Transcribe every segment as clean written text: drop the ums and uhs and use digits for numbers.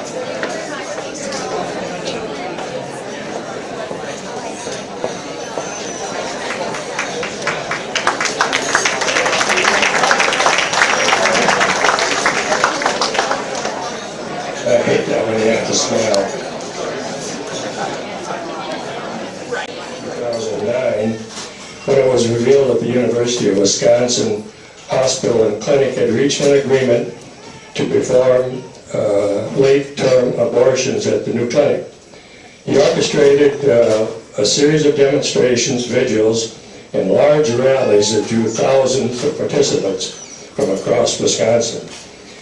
I hate that when you have to smile. 2009, when it was revealed that the University of Wisconsin Hospital and Clinic had reached an agreement to perform late-term abortions at the new clinic. He orchestrated a series of demonstrations, vigils, and large rallies that drew thousands of participants from across Wisconsin.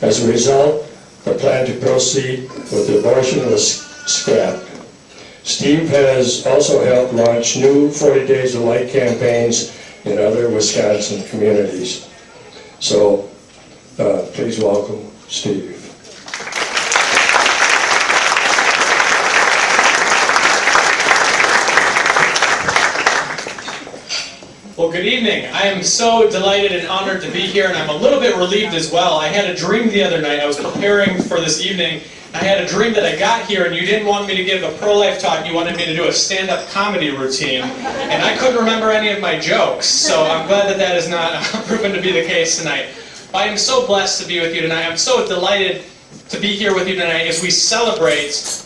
As a result, the plan to proceed with abortion was scrapped. Steve has also helped launch new 40 Days of Light campaigns in other Wisconsin communities. So, please welcome Steve. Well, good evening. I am so delighted and honored to be here, and I'm a little bit relieved as well. I had a dream the other night. I was preparing for this evening. I had a dream that I got here, and you didn't want me to give a pro-life talk. You wanted me to do a stand-up comedy routine, and I couldn't remember any of my jokes, so I'm glad that that is not proven to be the case tonight. But I am so blessed to be with you tonight. I'm so delighted to be here with you tonight as we celebrate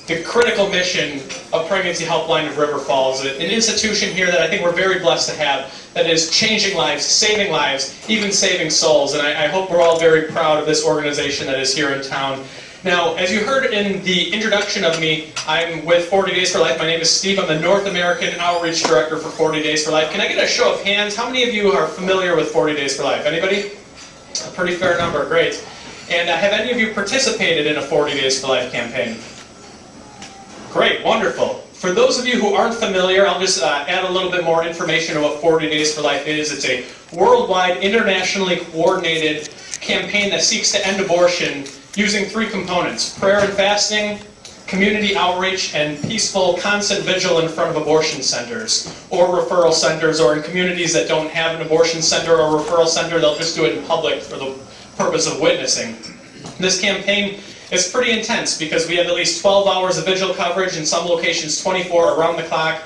the critical mission of Pregnancy Helpline of River Falls, an institution here that I think we're very blessed to have, that is changing lives, even saving souls. And I hope we're all very proud of this organization that is here in town. Now, as you heard in the introduction of me, I'm with 40 Days for Life. My name is Steve. I'm the North American Outreach Director for 40 Days for Life. Can I get a show of hands? How many of you are familiar with 40 Days for Life? Anybody? A pretty fair number. Great. And have any of you participated in a 40 Days for Life campaign? Great, wonderful. For those of you who aren't familiar, I'll just add a little bit more information on what 40 Days for Life is. It's a worldwide, internationally coordinated campaign that seeks to end abortion using three components: prayer and fasting, community outreach, and peaceful, constant vigil in front of abortion centers or referral centers, or in communities that don't have an abortion center or referral center, they'll just do it in public for the purpose of witnessing. This campaign is pretty intense because we have at least 12 hours of vigil coverage, in some locations 24 around-the-clock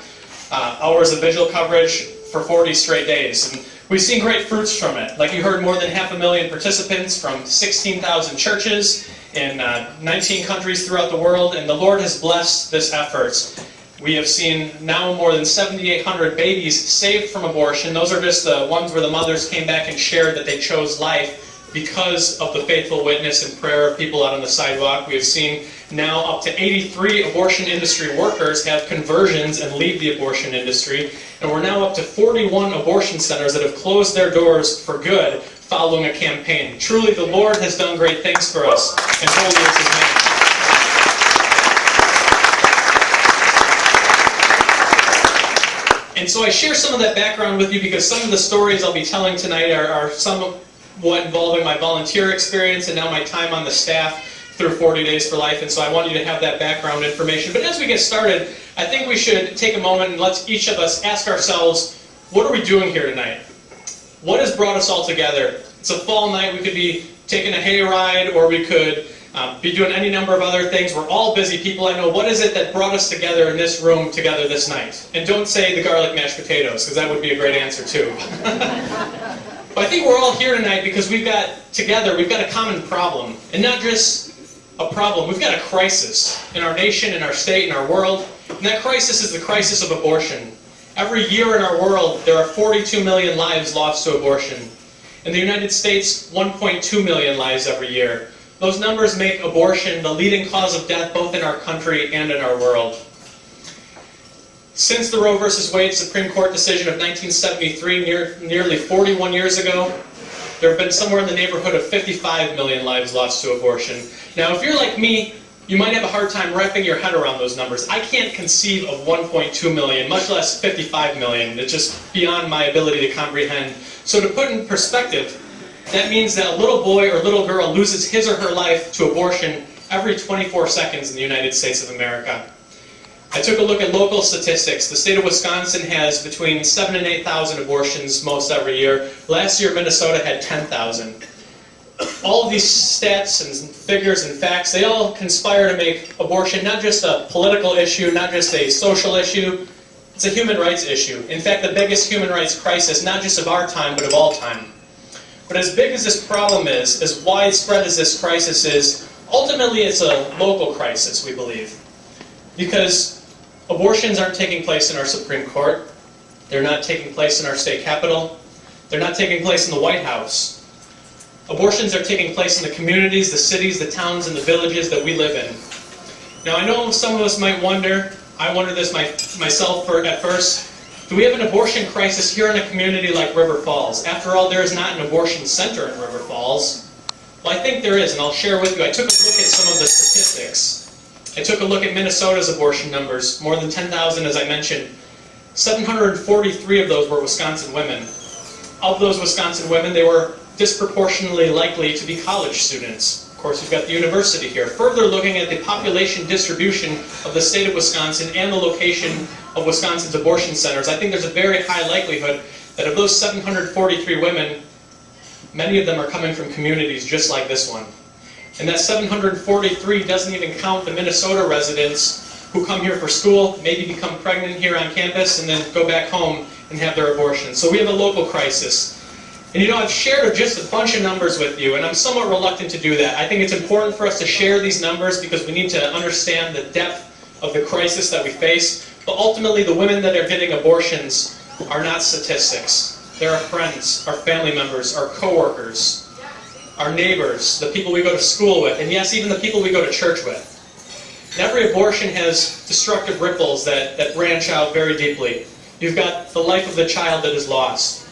hours of vigil coverage for 40 straight days. And we've seen great fruits from it. Like you heard, more than 500,000 participants from 16,000 churches in 19 countries throughout the world, and the Lord has blessed this effort. We have seen now more than 7,800 babies saved from abortion. Those are just the ones where the mothers came back and shared that they chose life because of the faithful witness and prayer of people out on the sidewalk. We have seen now up to 83 abortion industry workers have conversions and leave the abortion industry. And we're now up to 41 abortion centers that have closed their doors for good following a campaign. Truly, the Lord has done great things for us, and holy is His name. And so I share some of that background with you because some of the stories I'll be telling tonight are somewhat involving my volunteer experience and now my time on the staff through 40 Days for Life, and so I want you to have that background information. But as we get started, I think we should take a moment and let's each of us ask ourselves, what are we doing here tonight? What has brought us all together? It's a fall night. We could be taking a hayride, or we could be doing any number of other things. We're all busy people, I know. What is it that brought us together in this room together this night? And don't say the garlic mashed potatoes, because that would be a great answer too. But I think we're all here tonight because we've got a common problem. And not just a problem, we've got a crisis in our nation, in our state, in our world. And that crisis is the crisis of abortion. Every year in our world, there are 42 million lives lost to abortion. In the United States, 1.2 million lives every year. Those numbers make abortion the leading cause of death both in our country and in our world. Since the Roe v. Wade Supreme Court decision of 1973, nearly 41 years ago, there have been somewhere in the neighborhood of 55 million lives lost to abortion. Now, if you're like me, you might have a hard time wrapping your head around those numbers. I can't conceive of 1.2 million, much less 55 million. It's just beyond my ability to comprehend. So to put in perspective, that means that a little boy or little girl loses his or her life to abortion every 24 seconds in the United States of America. I took a look at local statistics. The state of Wisconsin has between 7,000 and 8,000 abortions most every year. Last year, Minnesota had 10,000. all of these stats and figures and facts, they all conspire to make abortion not just a political issue, not just a social issue, it's a human rights issue. In fact, the biggest human rights crisis, not just of our time, but of all time. But as big as this problem is, as widespread as this crisis is, ultimately it's a local crisis, we believe. Because abortions aren't taking place in our Supreme Court, they're not taking place in our state capitol, they're not taking place in the White House. Abortions are taking place in the communities, the cities, the towns, and the villages that we live in. Now, I know some of us might wonder, I wondered this myself at first, do we have an abortion crisis here in a community like River Falls? After all, there is not an abortion center in River Falls. Well, I think there is, and I'll share with you. I took a look at some of the statistics. I took a look at Minnesota's abortion numbers, more than 10,000 as I mentioned. 743 of those were Wisconsin women. Of those Wisconsin women, they were disproportionately likely to be college students. Of course, we've got the university here. Further looking at the population distribution of the state of Wisconsin and the location of Wisconsin's abortion centers, I think there's a very high likelihood that of those 743 women, many of them are coming from communities just like this one. And that 743 doesn't even count the Minnesota residents who come here for school, maybe become pregnant here on campus, and then go back home and have their abortion. So we have a local crisis. And you know, I've shared just a bunch of numbers with you, and I'm somewhat reluctant to do that. I think it's important for us to share these numbers because we need to understand the depth of the crisis that we face. But ultimately, the women that are getting abortions are not statistics. They're our friends, our family members, our coworkers, our neighbors, the people we go to school with, and yes, even the people we go to church with. And every abortion has destructive ripples that branch out very deeply. You've got the life of the child that is lost.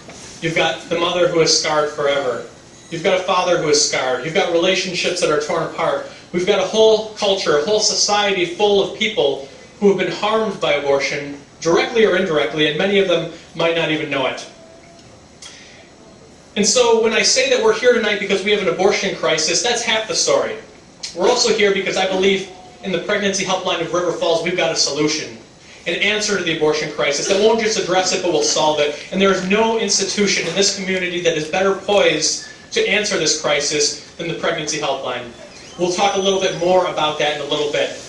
You've got the mother who is scarred forever. You've got a father who is scarred. You've got relationships that are torn apart. We've got a whole culture, a whole society full of people who have been harmed by abortion, directly or indirectly, and many of them might not even know it. And so when I say that we're here tonight because we have an abortion crisis, that's half the story. We're also here because I believe in the pregnancy helpline of River Falls, we've got a solution. An answer to the abortion crisis that won't just address it, but will solve it. And there is no institution in this community that is better poised to answer this crisis than the pregnancy helpline. We'll talk a little bit more about that in a little bit.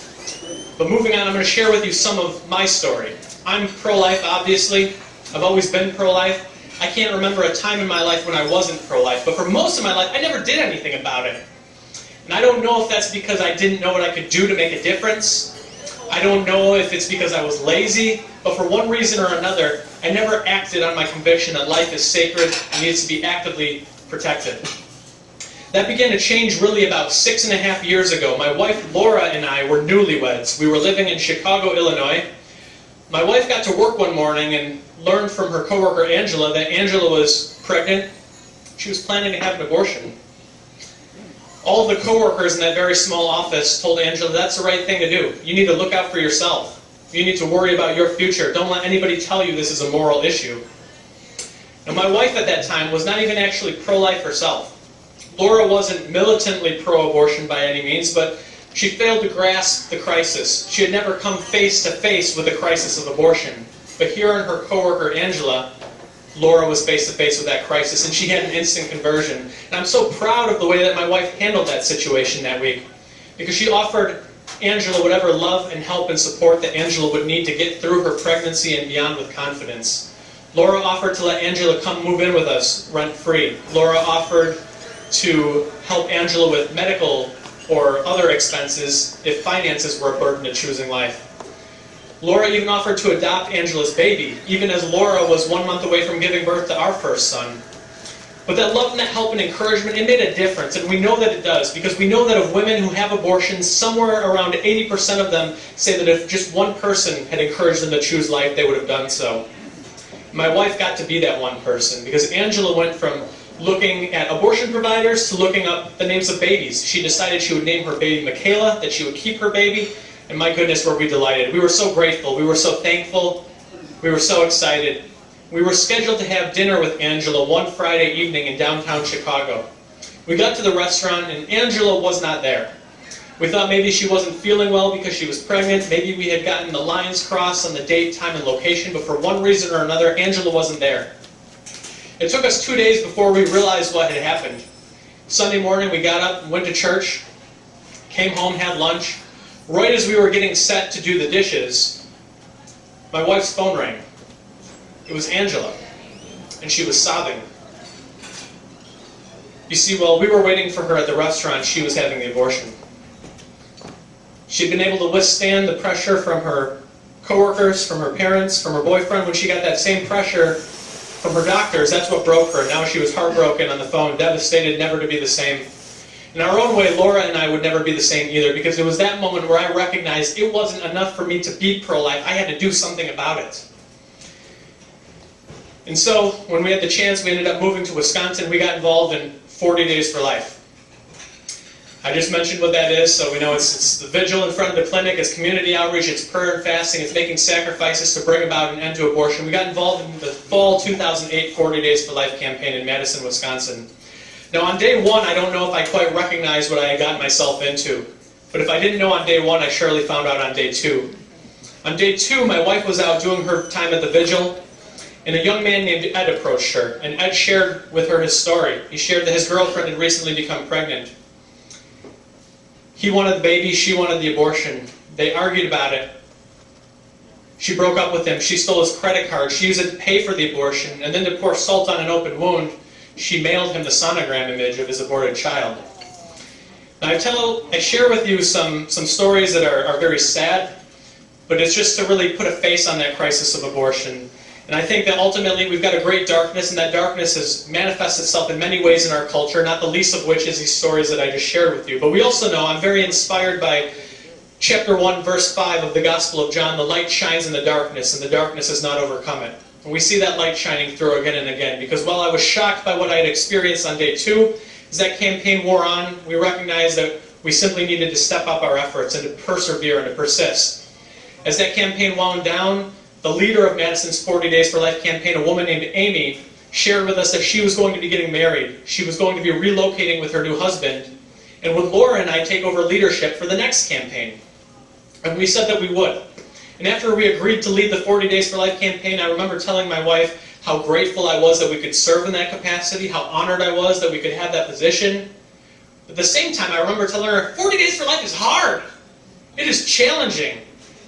But moving on, I'm going to share with you some of my story. I'm pro-life, obviously. I've always been pro-life. I can't remember a time in my life when I wasn't pro-life, but for most of my life, I never did anything about it. And I don't know if that's because I didn't know what I could do to make a difference. I don't know if it's because I was lazy, but for one reason or another, I never acted on my conviction that life is sacred and needs to be actively protected. That began to change really about 6.5 years ago. My wife Laura and I were newlyweds. We were living in Chicago, Illinois. My wife got to work one morning and learned from her coworker Angela that Angela was pregnant. She was planning to have an abortion. All of the coworkers in that very small office told Angela, that's the right thing to do. You need to look out for yourself. You need to worry about your future. Don't let anybody tell you this is a moral issue. Now, my wife at that time was not even actually pro-life herself. Laura wasn't militantly pro-abortion by any means, but she failed to grasp the crisis. She had never come face to face with the crisis of abortion. But here in her coworker Angela, Laura was face to face with that crisis, and she had an instant conversion. And I'm so proud of the way that my wife handled that situation that week, because she offered Angela whatever love and help and support that Angela would need to get through her pregnancy and beyond with confidence. Laura offered to let Angela come move in with us rent-free. Laura offered to help Angela with medical or other expenses if finances were a burden to choosing life. Laura even offered to adopt Angela's baby, even as Laura was 1 month away from giving birth to our first son. But that love and that help and encouragement, it made a difference, and we know that it does, because we know that of women who have abortions, somewhere around 80% of them say that if just one person had encouraged them to choose life, they would have done so. My wife got to be that one person, because Angela went from looking at abortion providers to looking up the names of babies. She decided she would name her baby Michaela, that she would keep her baby, and my goodness, were we delighted. We were so grateful. We were so thankful. We were so excited. We were scheduled to have dinner with Angela one Friday evening in downtown Chicago. We got to the restaurant, and Angela was not there. We thought maybe she wasn't feeling well because she was pregnant. Maybe we had gotten the lines crossed on the date, time, and location, but for one reason or another, Angela wasn't there. It took us 2 days before we realized what had happened. Sunday morning, we got up, went to church, came home, had lunch. Right as we were getting set to do the dishes, my wife's phone rang. It was Angela, and she was sobbing. You see, while we were waiting for her at the restaurant, she was having the abortion. She'd been able to withstand the pressure from her coworkers, from her parents, from her boyfriend. When she got that same pressure from her doctors, that's what broke her. Now she was heartbroken on the phone, devastated, never to be the same. In our own way, Laura and I would never be the same either, because it was that moment where I recognized it wasn't enough for me to be pro-life. I had to do something about it. And so, when we had the chance, we ended up moving to Wisconsin. We got involved in 40 Days for Life. I just mentioned what that is, so we know it's the vigil in front of the clinic, it's community outreach, it's prayer and fasting, it's making sacrifices to bring about an end to abortion. We got involved in the fall 2008 40 Days for Life campaign in Madison, Wisconsin. Now on day one, I don't know if I quite recognized what I had gotten myself into. But if I didn't know on day one, I surely found out on day two. On day two, my wife was out doing her time at the vigil, and a young man named Ed approached her, and Ed shared with her his story. He shared that his girlfriend had recently become pregnant. He wanted the baby, she wanted the abortion. They argued about it. She broke up with him, she stole his credit card, she used it to pay for the abortion, and then to pour salt on an open wound, she mailed him the sonogram image of his aborted child. Now I share with you some stories that are very sad, but it's just to really put a face on that crisis of abortion. And I think that ultimately we've got a great darkness, and that darkness has manifested itself in many ways in our culture, not the least of which is these stories that I just shared with you. But we also know, I'm very inspired by chapter 1, verse 5 of the Gospel of John, the light shines in the darkness, and the darkness has not overcome it. And we see that light shining through again and again, because while I was shocked by what I had experienced on day 2, as that campaign wore on, we recognized that we simply needed to step up our efforts and to persevere and to persist. As that campaign wound down, the leader of Madison's 40 Days for Life campaign, a woman named Amy, shared with us that she was going to be getting married. She was going to be relocating with her new husband, and would Laura and I take over leadership for the next campaign? And we said that we would. And after we agreed to lead the 40 Days for Life campaign, I remember telling my wife how grateful I was that we could serve in that capacity, how honored I was that we could have that position. But at the same time, I remember telling her, 40 Days for Life is hard. It is challenging.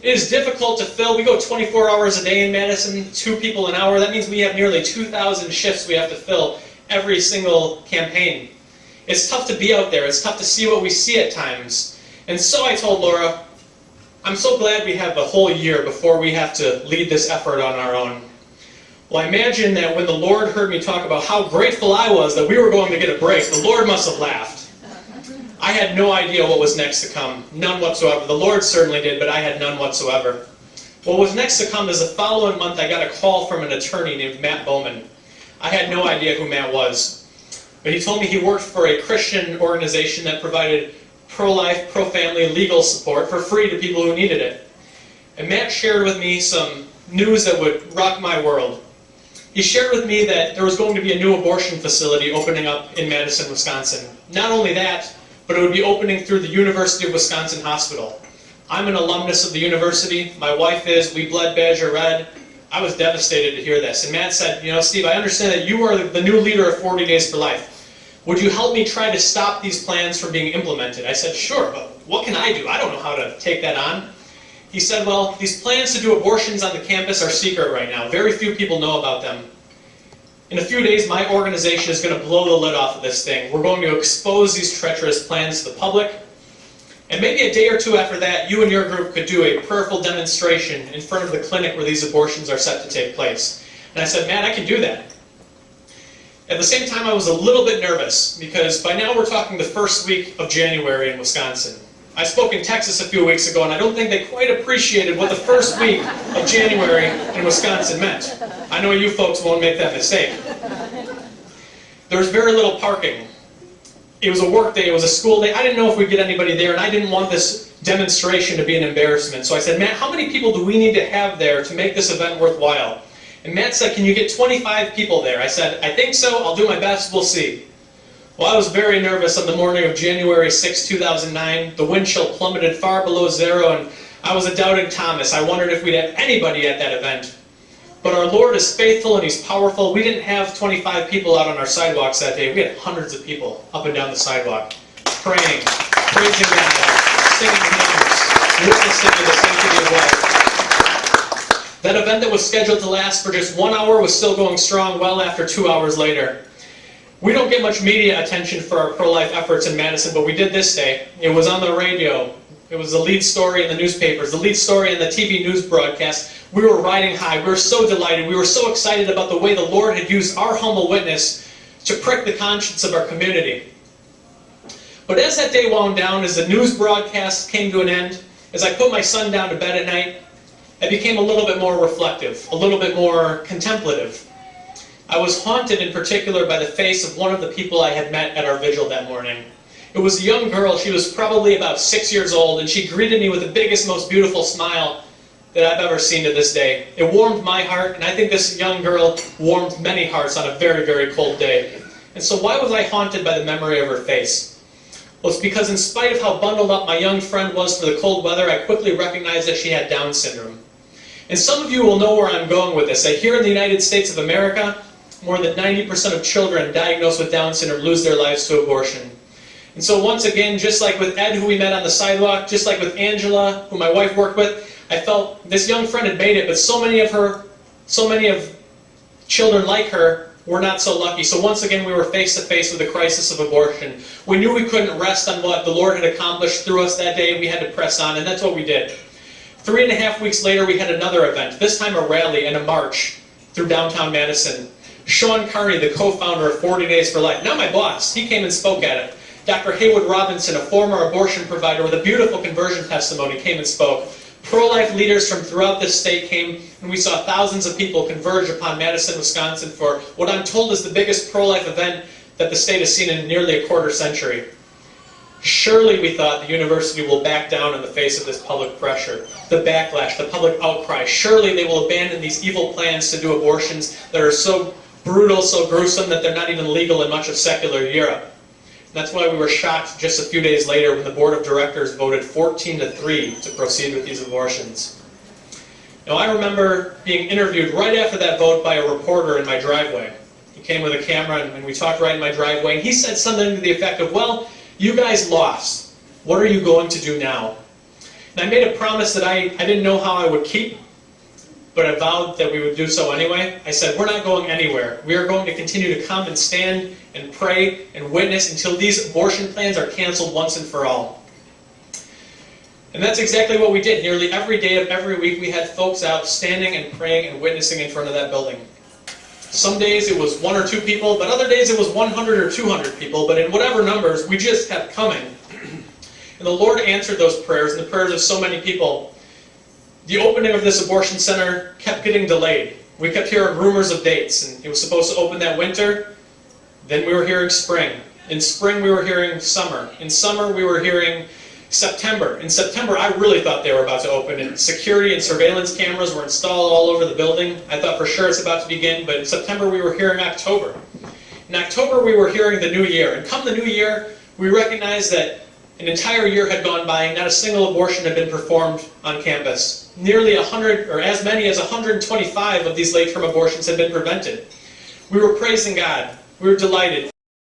It is difficult to fill. We go 24 hours a day in Madison, 2 people an hour. That means we have nearly 2,000 shifts we have to fill every single campaign. It's tough to be out there. It's tough to see what we see at times. And so I told Laura, I'm so glad we have a whole year before we have to lead this effort on our own. Well, I imagine that when the Lord heard me talk about how grateful I was that we were going to get a break, the Lord must have laughed. I had no idea what was next to come. None whatsoever. The Lord certainly did, but I had none whatsoever. What was next to come is the following month I got a call from an attorney named Matt Bowman. I had no idea who Matt was. But he told me he worked for a Christian organization that provided pro-life, pro-family legal support for free to people who needed it. And Matt shared with me some news that would rock my world. He shared with me that there was going to be a new abortion facility opening up in Madison, Wisconsin. Not only that, but it would be opening through the University of Wisconsin Hospital. I'm an alumnus of the university. My wife is. We bled Badger Red. I was devastated to hear this. And Matt said, you know, Steve, I understand that you are the new leader of 40 Days for Life. Would you help me try to stop these plans from being implemented? I said, sure, but what can I do? I don't know how to take that on. He said, well, these plans to do abortions on the campus are secret right now. Very few people know about them. In a few days, my organization is going to blow the lid off of this thing. We're going to expose these treacherous plans to the public. And maybe a day or two after that, you and your group could do a prayerful demonstration in front of the clinic where these abortions are set to take place. And I said, man, I can do that. At the same time, I was a little bit nervous, because by now we're talking the first week of January in Wisconsin. I spoke in Texas a few weeks ago, and I don't think they quite appreciated what the first week of January in Wisconsin meant. I know you folks won't make that mistake. There was very little parking. It was a work day, it was a school day. I didn't know if we'd get anybody there, and I didn't want this demonstration to be an embarrassment. So I said, Matt, how many people do we need to have there to make this event worthwhile? And Matt said, can you get 25 people there? I said, I think so, I'll do my best, we'll see. Well, I was very nervous on the morning of January 6, 2009. The wind chill plummeted far below zero, and I was a doubting Thomas. I wondered if we'd have anybody at that event. But our Lord is faithful and He's powerful. We didn't have 25 people out on our sidewalks that day. We had hundreds of people up and down the sidewalk, praying, praising God, singing hymns, witnessing to the sanctity of life. That event that was scheduled to last for just 1 hour was still going strong well after 2 hours later. We don't get much media attention for our pro-life efforts in Madison, but we did this day. It was on the radio. It was the lead story in the newspapers, the lead story in the TV news broadcast. We were riding high. We were so delighted. We were so excited about the way the Lord had used our humble witness to prick the conscience of our community. But as that day wound down, as the news broadcast came to an end, as I put my son down to bed at night, I became a little bit more reflective, a little bit more contemplative. I was haunted in particular by the face of one of the people I had met at our vigil that morning. It was a young girl. She was probably about 6 years old, and she greeted me with the biggest, most beautiful smile that I've ever seen to this day. It warmed my heart, and I think this young girl warmed many hearts on a very, very cold day. And so why was I haunted by the memory of her face? Well, it's because in spite of how bundled up my young friend was for the cold weather, I quickly recognized that she had Down syndrome. And some of you will know where I'm going with this. Here in the United States of America, more than 90% of children diagnosed with Down syndrome lose their lives to abortion. And so once again, just like with Ed, who we met on the sidewalk, just like with Angela, who my wife worked with, I felt this young friend had made it, but so many of children like her were not so lucky. So once again, we were face to face with the crisis of abortion. We knew we couldn't rest on what the Lord had accomplished through us that day, and we had to press on, and that's what we did. 3.5 weeks later, we had another event, this time a rally and a march through downtown Madison. Sean Carney, the co-founder of 40 Days for Life, now my boss, he came and spoke at it. Dr. Haywood Robinson, a former abortion provider with a beautiful conversion testimony, came and spoke. Pro-life leaders from throughout this state came, and we saw thousands of people converge upon Madison, Wisconsin for what I'm told is the biggest pro-life event that the state has seen in nearly a quarter century. Surely, we thought, the university will back down in the face of this public pressure, the backlash, the public outcry. Surely they will abandon these evil plans to do abortions that are so brutal, so gruesome that they're not even legal in much of secular Europe. And that's why we were shocked just a few days later when the board of directors voted 14-3 to proceed with these abortions. Now, I remember being interviewed right after that vote by a reporter in my driveway. He came with a camera and we talked right in my driveway, and he said something to the effect of, well, you guys lost. What are you going to do now? And I made a promise that I didn't know how I would keep, but I vowed that we would do so anyway. I said, we're not going anywhere. We are going to continue to come and stand and pray and witness until these abortion plans are canceled once and for all. And that's exactly what we did. Nearly every day of every week we had folks out standing and praying and witnessing in front of that building. Some days it was 1 or 2 people, but other days it was 100 or 200 people. But in whatever numbers, we just kept coming. And the Lord answered those prayers and the prayers of so many people. The opening of this abortion center kept getting delayed. We kept hearing rumors of dates, and it was supposed to open that winter. Then we were hearing spring. In spring we were hearing summer. In summer we were hearing September. In September I really thought they were about to open, and security and surveillance cameras were installed all over the building. I thought for sure it's about to begin, but in September we were hearing October. In October we were hearing the new year, and come the new year we recognized that an entire year had gone by, not a single abortion had been performed on campus. Nearly 100, or as many as 125 of these late-term abortions had been prevented. We were praising God. We were delighted.